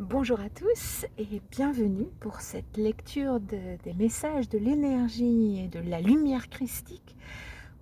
Bonjour à tous et bienvenue pour cette lecture des messages de l'énergie et de la lumière christique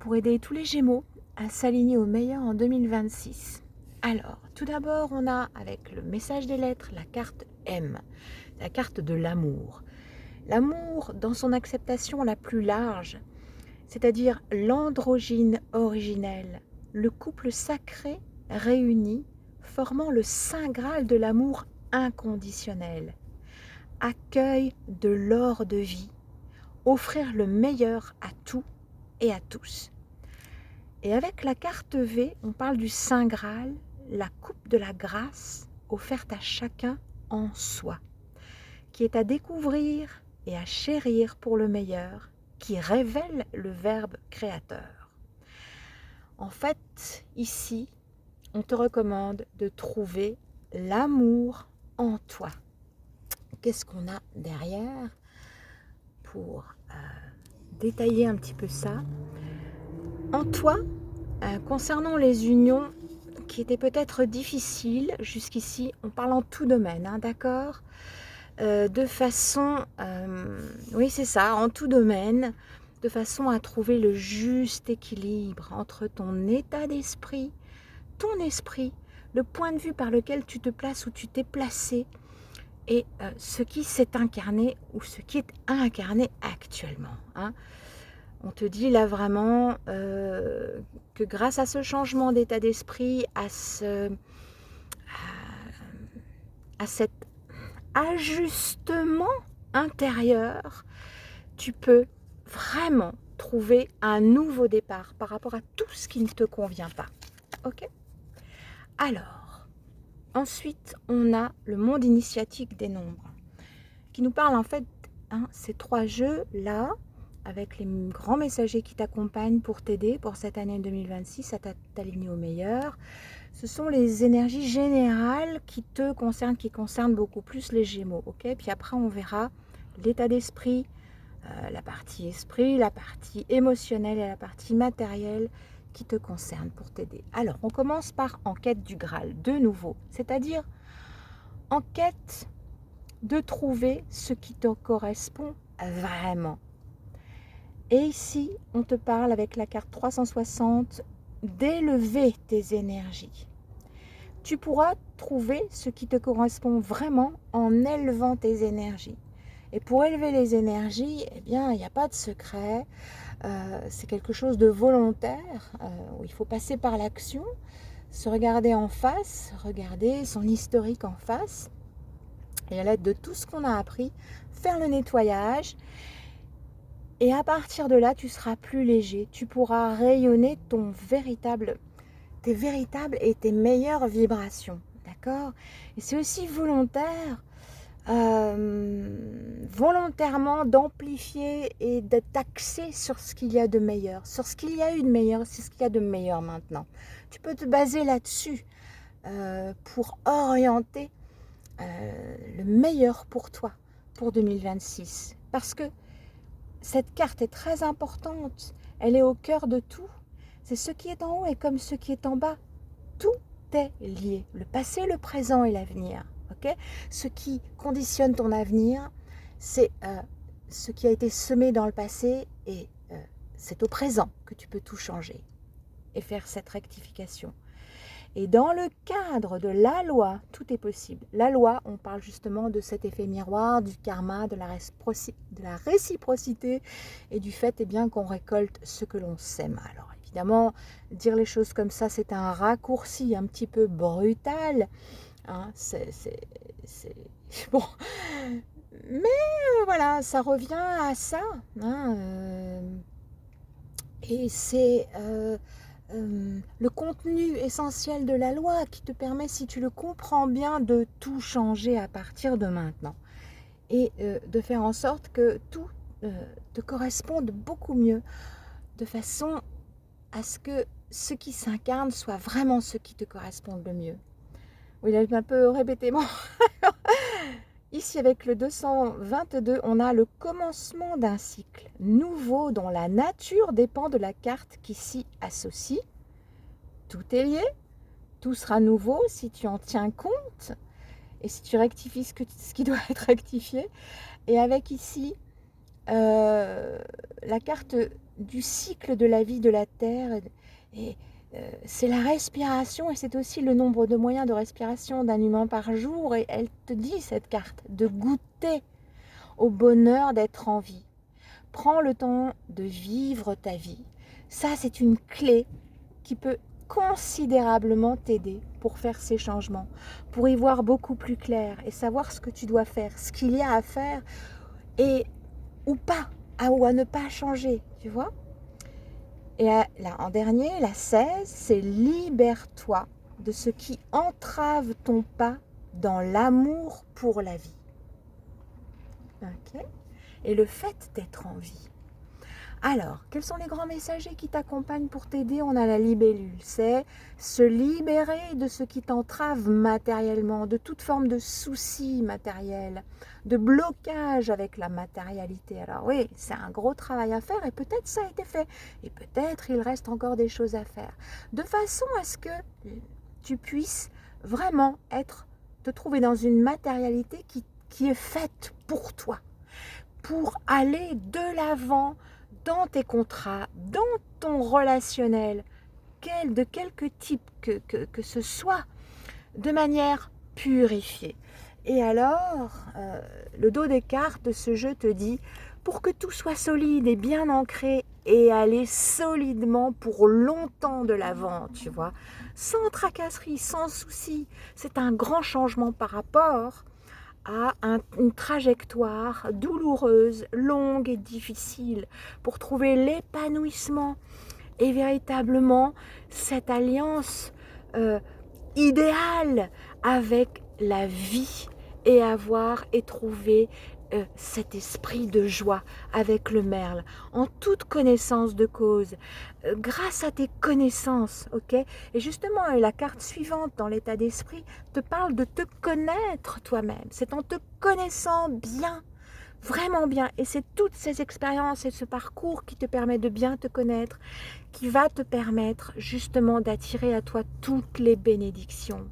pour aider tous les Gémeaux à s'aligner au meilleur en 2026. Alors, tout d'abord, on a avec le message des lettres la carte M, la carte de l'amour. L'amour dans son acceptation la plus large, c'est-à-dire l'androgyne originel, le couple sacré réuni formant le saint graal de l'amour inconditionnel. Accueil de l'or de vie, offrir le meilleur à tout et à tous. Et avec la carte V, on parle du Saint Graal, la coupe de la grâce offerte à chacun en soi, qui est à découvrir et à chérir pour le meilleur, qui révèle le Verbe créateur. En fait, ici, on te recommande de trouver l'amour en toi. Qu'est-ce qu'on a derrière pour détailler un petit peu ça? En toi, concernant les unions qui étaient peut-être difficiles jusqu'ici, on parle en tout domaine, d'accord, de façon, oui c'est ça, en tout domaine, de façon à trouver le juste équilibre entre ton état d'esprit, ton esprit, le point de vue par lequel tu te places ou tu t'es placé, et ce qui s'est incarné ou ce qui est incarné actuellement. Hein. On te dit là vraiment que grâce à ce changement d'état d'esprit, à cet ajustement intérieur, tu peux vraiment trouver un nouveau départ par rapport à tout ce qui ne te convient pas. Ok ? Alors, ensuite, on a le monde initiatique des nombres, qui nous parle en fait, ces trois jeux-là, avec les grands messagers qui t'accompagnent pour t'aider pour cette année 2026 à t'aligner au meilleur. Ce sont les énergies générales qui te concernent, qui concernent beaucoup plus les Gémeaux. Ok ? Puis après, on verra l'état d'esprit, la partie esprit, la partie émotionnelle et la partie matérielle qui te concernent pour t'aider. Alors, on commence par en quête du Graal, de nouveau, c'est-à-dire en quête de trouver ce qui te correspond vraiment. Et ici, on te parle avec la carte 360 d'élever tes énergies. Tu pourras trouver ce qui te correspond vraiment en élevant tes énergies. Et pour élever les énergies, eh bien, il n'y a pas de secret. C'est quelque chose de volontaire, où il faut passer par l'action, se regarder en face, regarder son historique en face, et à l'aide de tout ce qu'on a appris, faire le nettoyage. Et à partir de là, tu seras plus léger. Tu pourras rayonner tes véritables et tes meilleures vibrations. D'accord ? Et c'est aussi volontaire, volontairement d'amplifier et de t'axer sur ce qu'il y a de meilleur, sur ce qu'il y a eu de meilleur, c'est ce qu'il y a de meilleur maintenant. Tu peux te baser là-dessus pour orienter le meilleur pour toi, pour 2026. Parce que cette carte est très importante, elle est au cœur de tout. C'est ce qui est en haut et comme ce qui est en bas. Tout est lié, le passé, le présent et l'avenir. Okay ? Ce qui conditionne ton avenir, c'est ce qui a été semé dans le passé et c'est au présent que tu peux tout changer et faire cette rectification. Et dans le cadre de la loi, tout est possible. La loi, on parle justement de cet effet miroir, du karma, de la réciprocité et du fait qu'on récolte ce que l'on sème. Alors évidemment, dire les choses comme ça, c'est un raccourci un petit peu brutal. C'est bon. Mais voilà, ça revient à ça. Et c'est le contenu essentiel de la loi qui te permet, si tu le comprends bien, de tout changer à partir de maintenant. Et de faire en sorte que tout te corresponde beaucoup mieux, de façon à ce que ce qui s'incarne soit vraiment ce qui te correspond le mieux. Oui, là, je vais un peu répéter mon... Ici, avec le 222, on a le commencement d'un cycle nouveau dont la nature dépend de la carte qui s'y associe. Tout est lié, tout sera nouveau si tu en tiens compte. et si tu rectifies ce qui doit être rectifié. Et avec ici, la carte du cycle de la vie de la Terre, et c'est la respiration, et c'est aussi le nombre de moyens de respiration d'un humain par jour, et elle te dit, cette carte, de goûter au bonheur d'être en vie. Prends le temps de vivre ta vie. Ça, c'est une clé qui peut considérablement t'aider pour faire ces changements, pour y voir beaucoup plus clair et savoir ce que tu dois faire, ce qu'il y a à faire, et ou pas, ou à ne pas changer, tu vois. Et là, en dernier, la 16, c'est libère-toi de ce qui entrave ton pas dans l'amour pour la vie. Ok ? Et le fait d'être en vie. Alors, quels sont les grands messagers qui t'accompagnent pour t'aider? On a la libellule, c'est se libérer de ce qui t'entrave matériellement, de toute forme de soucis matériels, de blocage avec la matérialité. Alors oui, c'est un gros travail à faire, et peut-être ça a été fait, et peut-être il reste encore des choses à faire, de façon à ce que tu puisses vraiment te trouver dans une matérialité qui est faite pour toi, pour aller de l'avant dans tes contrats, dans ton relationnel, de quelque type que ce soit, de manière purifiée. Et alors, le dos des cartes de ce jeu te dit, pour que tout soit solide et bien ancré, et aller solidement pour longtemps de l'avant, tu vois, sans tracasserie, sans souci. C'est un grand changement par rapport à une trajectoire douloureuse, longue et difficile, pour trouver l'épanouissement et véritablement cette alliance idéale avec la vie, et avoir et trouver cet esprit de joie avec le merle, en toute connaissance de cause, grâce à tes connaissances, ok? Et justement, la carte suivante dans l'état d'esprit te parle de te connaître toi-même. C'est en te connaissant bien, vraiment bien, et c'est toutes ces expériences et ce parcours qui te permet de bien te connaître, qui va te permettre justement d'attirer à toi toutes les bénédictions.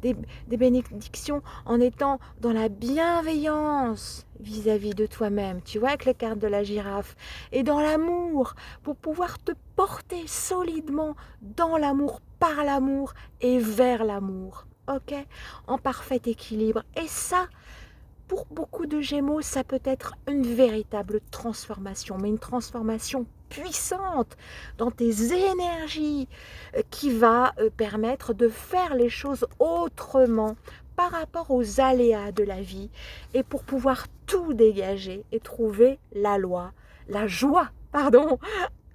Des bénédictions en étant dans la bienveillance vis-à-vis de toi-même, tu vois, avec les cartes de la girafe, et dans l'amour, pour pouvoir te porter solidement dans l'amour, par l'amour et vers l'amour, ok, en parfait équilibre. Et ça, pour beaucoup de Gémeaux, ça peut être une véritable transformation, mais une transformation puissante dans tes énergies, qui va permettre de faire les choses autrement par rapport aux aléas de la vie, et pour pouvoir tout dégager et trouver la joie, pardon.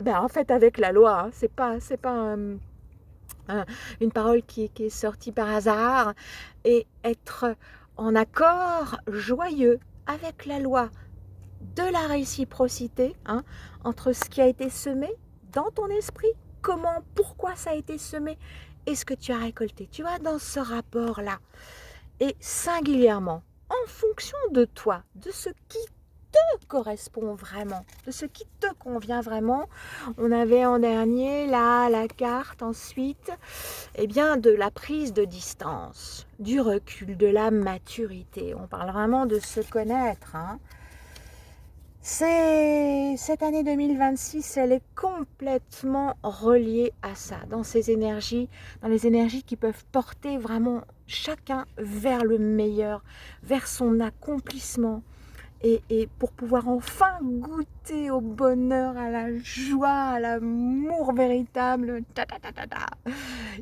Ben, en fait, avec la loi, hein, c'est pas une parole qui est sortie par hasard, et être en accord joyeux avec la loi de la réciprocité, hein, entre ce qui a été semé dans ton esprit, pourquoi ça a été semé, et ce que tu as récolté. Tu vois, dans ce rapport-là, et singulièrement, en fonction de toi, de ce qui te correspond vraiment, de ce qui te convient vraiment. On avait en dernier là la carte ensuite, eh bien, de la prise de distance, du recul, de la maturité. On parle vraiment de se connaître, hein. Cette année 2026, elle est complètement reliée à ça, dans ces énergies, dans les énergies qui peuvent porter vraiment chacun vers le meilleur, vers son accomplissement, et pour pouvoir enfin goûter au bonheur, à la joie, à l'amour véritable.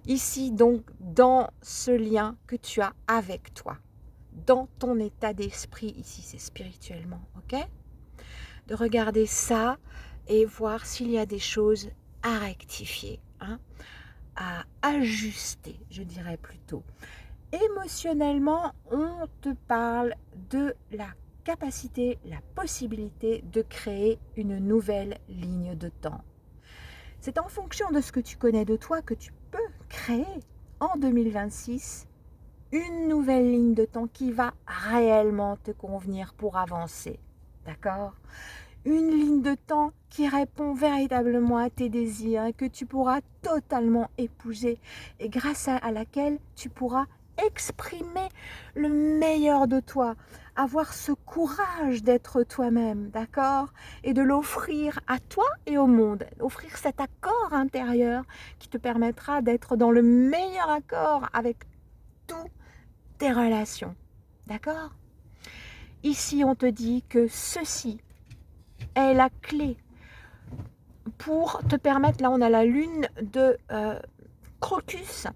Ici donc, dans ce lien que tu as avec toi, dans ton état d'esprit, ici c'est spirituellement, ok? De regarder ça et voir s'il y a des choses à rectifier, hein, à ajuster, je dirais plutôt. Émotionnellement, on te parle de la capacité, la possibilité de créer une nouvelle ligne de temps. C'est en fonction de ce que tu connais de toi que tu peux créer en 2026 une nouvelle ligne de temps qui va réellement te convenir pour avancer. D'accord ? Une ligne de temps qui répond véritablement à tes désirs et que tu pourras totalement épouser, et grâce à laquelle tu pourras exprimer le meilleur de toi, avoir ce courage d'être toi-même, d'accord? Et de l'offrir à toi et au monde, offrir cet accord intérieur qui te permettra d'être dans le meilleur accord avec toutes tes relations, d'accord? Ici, on te dit que ceci est la clé pour te permettre, là on a la lune de Crocus,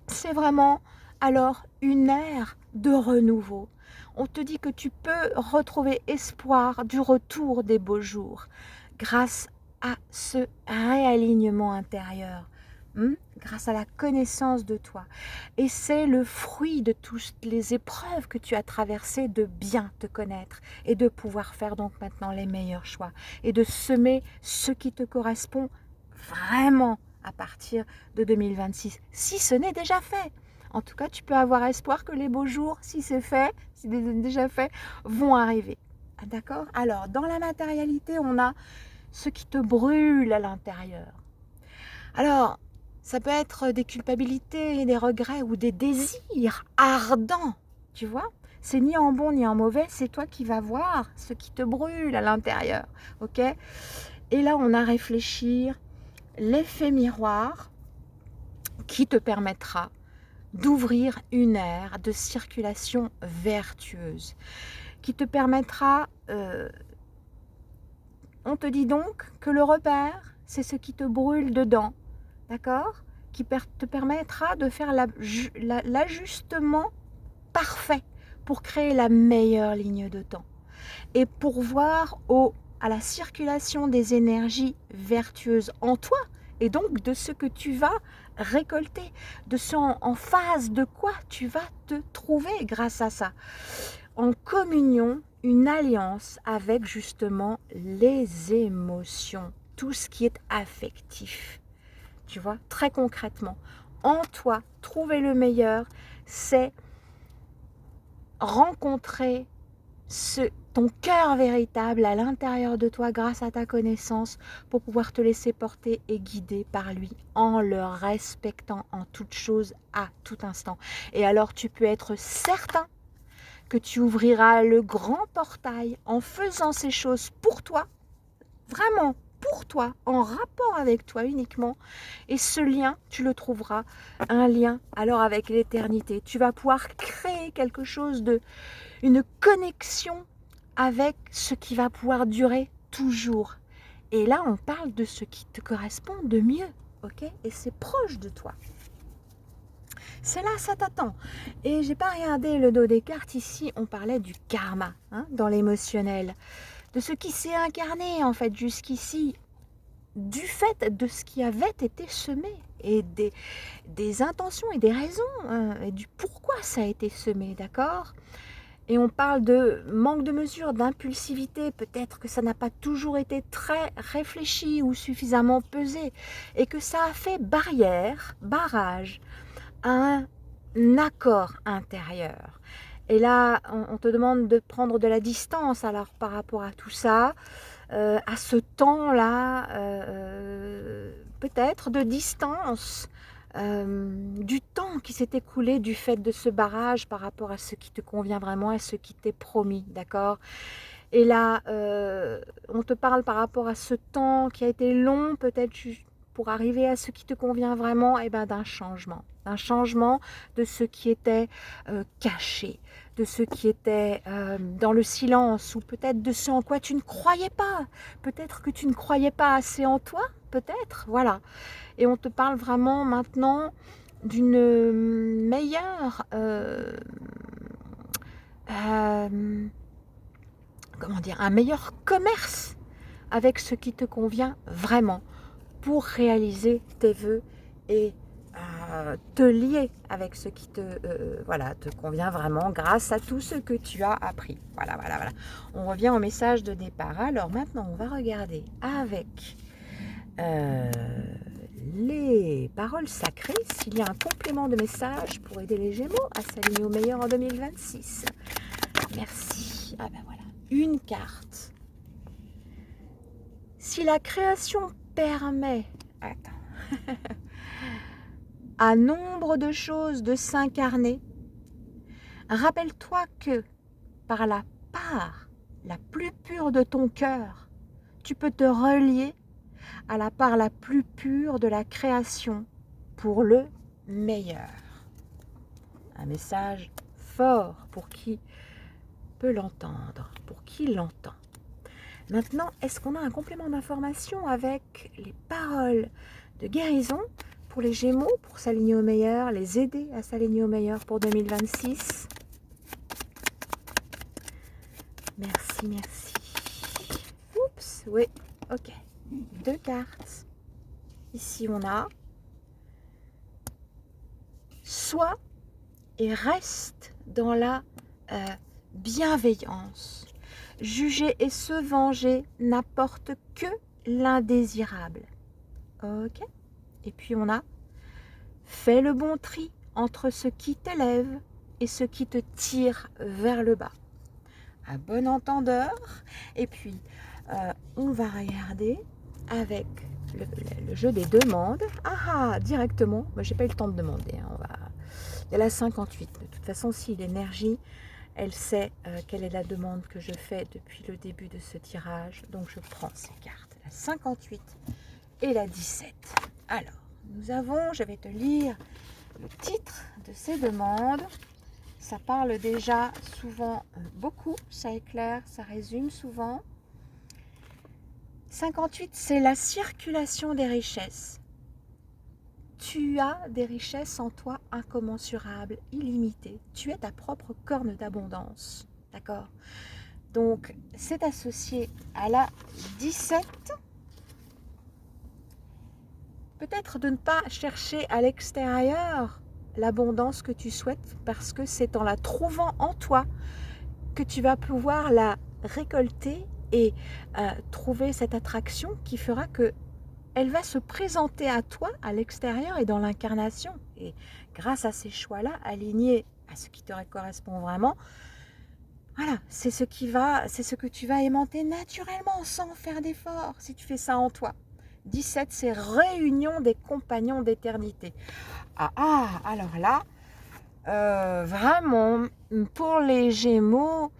c'est vraiment alors une ère de renouveau. On te dit que tu peux retrouver espoir du retour des beaux jours grâce à ce réalignement intérieur, grâce à la connaissance de toi. Et c'est le fruit de toutes les épreuves que tu as traversées de bien te connaître et de pouvoir faire donc maintenant les meilleurs choix et de semer ce qui te correspond vraiment à partir de 2026, si ce n'est déjà fait. En tout cas, tu peux avoir espoir que les beaux jours, si c'est fait, si c'est déjà fait, vont arriver. D'accord? Alors, dans la matérialité, on a ce qui te brûle à l'intérieur. Alors, ça peut être des culpabilités, des regrets ou des désirs ardents, tu vois? C'est ni en bon ni en mauvais, c'est toi qui vas voir ce qui te brûle à l'intérieur, ok? Et là, on a à réfléchir l'effet miroir qui te permettra d'ouvrir une ère de circulation vertueuse, qui te permettra, on te dit donc que le repère, c'est ce qui te brûle dedans, d'accord? Qui te permettra de faire l'ajustement parfait pour créer la meilleure ligne de temps et pour voir à la circulation des énergies vertueuses en toi et donc de ce que tu vas récolter, de ce en phase de quoi tu vas te trouver grâce à ça. En communion, une alliance avec justement les émotions, tout ce qui est affectif. Tu vois, très concrètement, en toi, trouver le meilleur, c'est rencontrer ton cœur véritable à l'intérieur de toi grâce à ta connaissance pour pouvoir te laisser porter et guider par lui en le respectant en toute chose à tout instant. Et alors tu peux être certain que tu ouvriras le grand portail en faisant ces choses pour toi, vraiment pour toi, en rapport avec toi uniquement. Et ce lien, tu le trouveras, un lien alors avec l'éternité. Tu vas pouvoir créer quelque chose une connexion avec ce qui va pouvoir durer toujours. Et là, on parle de ce qui te correspond de mieux, ok? Et c'est proche de toi. C'est là, ça t'attend. Et j'ai pas regardé le dos des cartes ici, on parlait du karma, dans l'émotionnel, de ce qui s'est incarné en fait jusqu'ici, du fait de ce qui avait été semé et des intentions et des raisons, et du pourquoi ça a été semé, d'accord? Et on parle de manque de mesure, d'impulsivité, peut-être que ça n'a pas toujours été très réfléchi ou suffisamment pesé, et que ça a fait barrage à un accord intérieur. Et là, on te demande de prendre de la distance alors par rapport à tout ça, à ce temps-là, peut-être de distance, du temps qui s'est écoulé du fait de ce barrage par rapport à ce qui te convient vraiment, à ce qui t'est promis, d'accord? Et là, on te parle par rapport à ce temps qui a été long, peut-être pour arriver à ce qui te convient vraiment, et ben d'un changement de ce qui était caché, de ce qui était dans le silence, ou peut-être de ce en quoi tu ne croyais pas, peut-être que tu ne croyais pas assez en toi, peut-être, voilà. Et on te parle vraiment maintenant d'une meilleure un meilleur commerce avec ce qui te convient vraiment pour réaliser tes vœux et te lier avec ce qui te convient vraiment grâce à tout ce que tu as appris. Voilà. On revient au message de départ. Alors maintenant, on va regarder avec les paroles sacrées s'il y a un complément de message pour aider les Gémeaux à s'aligner au meilleur en 2026. Merci. Ah ben voilà, une carte. Si la création permet... Attends. à nombre de choses de s'incarner. Rappelle-toi que par la part la plus pure de ton cœur, tu peux te relier à la part la plus pure de la création pour le meilleur. Un message fort pour qui peut l'entendre, pour qui l'entend. Maintenant, est-ce qu'on a un complément d'information avec les paroles de guérison pour les Gémeaux, pour s'aligner au meilleur, les aider à s'aligner au meilleur pour 2026? Merci, merci. Oups, oui, ok. 2 cartes. Ici, on a sois et reste dans la bienveillance. Juger et se venger n'apporte que l'indésirable. Ok. Et puis on a fais le bon tri entre ce qui t'élève et ce qui te tire vers le bas. À bon entendeur. Et puis on va regarder avec le jeu des demandes. Ah, directement. Moi, j'ai pas eu le temps de demander. Hein. Il y a la 58. De toute façon, si l'énergie, elle sait quelle est la demande que je fais depuis le début de ce tirage. Donc, je prends ces cartes. La 58 et la 17. Alors, nous avons, je vais te lire le titre de ces demandes. Ça parle déjà souvent beaucoup. Ça éclaire, ça résume souvent. 58, c'est la circulation des richesses. Tu as des richesses en toi incommensurables, illimitées. Tu es ta propre corne d'abondance. D'accord? Donc, c'est associé à la 17. Peut-être de ne pas chercher à l'extérieur l'abondance que tu souhaites, parce que c'est en la trouvant en toi que tu vas pouvoir la récolter et trouver cette attraction qui fera que elle va se présenter à toi à l'extérieur et dans l'incarnation. Et grâce à ces choix-là, alignés à ce qui te correspond vraiment, voilà, c'est ce que tu vas aimanter naturellement sans faire d'effort si tu fais ça en toi. 17, c'est réunion des compagnons d'éternité. Alors là, vraiment, pour les Gémeaux,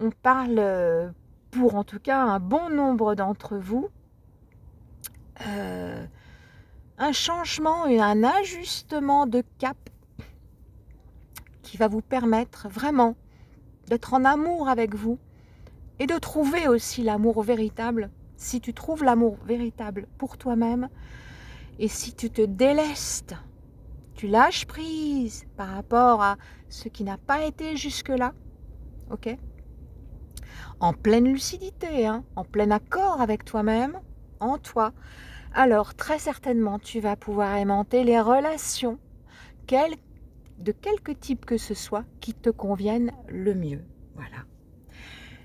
on parle, pour en tout cas un bon nombre d'entre vous, un changement et un ajustement de cap qui va vous permettre vraiment d'être en amour avec vous et de trouver aussi l'amour véritable. Si tu trouves l'amour véritable pour toi-même et si tu te délestes, tu lâches prise par rapport à ce qui n'a pas été jusque-là, ok ? En pleine lucidité, hein, en plein accord avec toi-même, en toi, alors très certainement tu vas pouvoir aimanter les relations de quelque type que ce soit qui te conviennent le mieux. Voilà.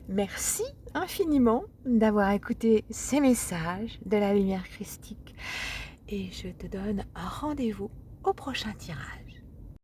Merci infiniment d'avoir écouté ces messages de la lumière christique et je te donne un rendez-vous au prochain tirage.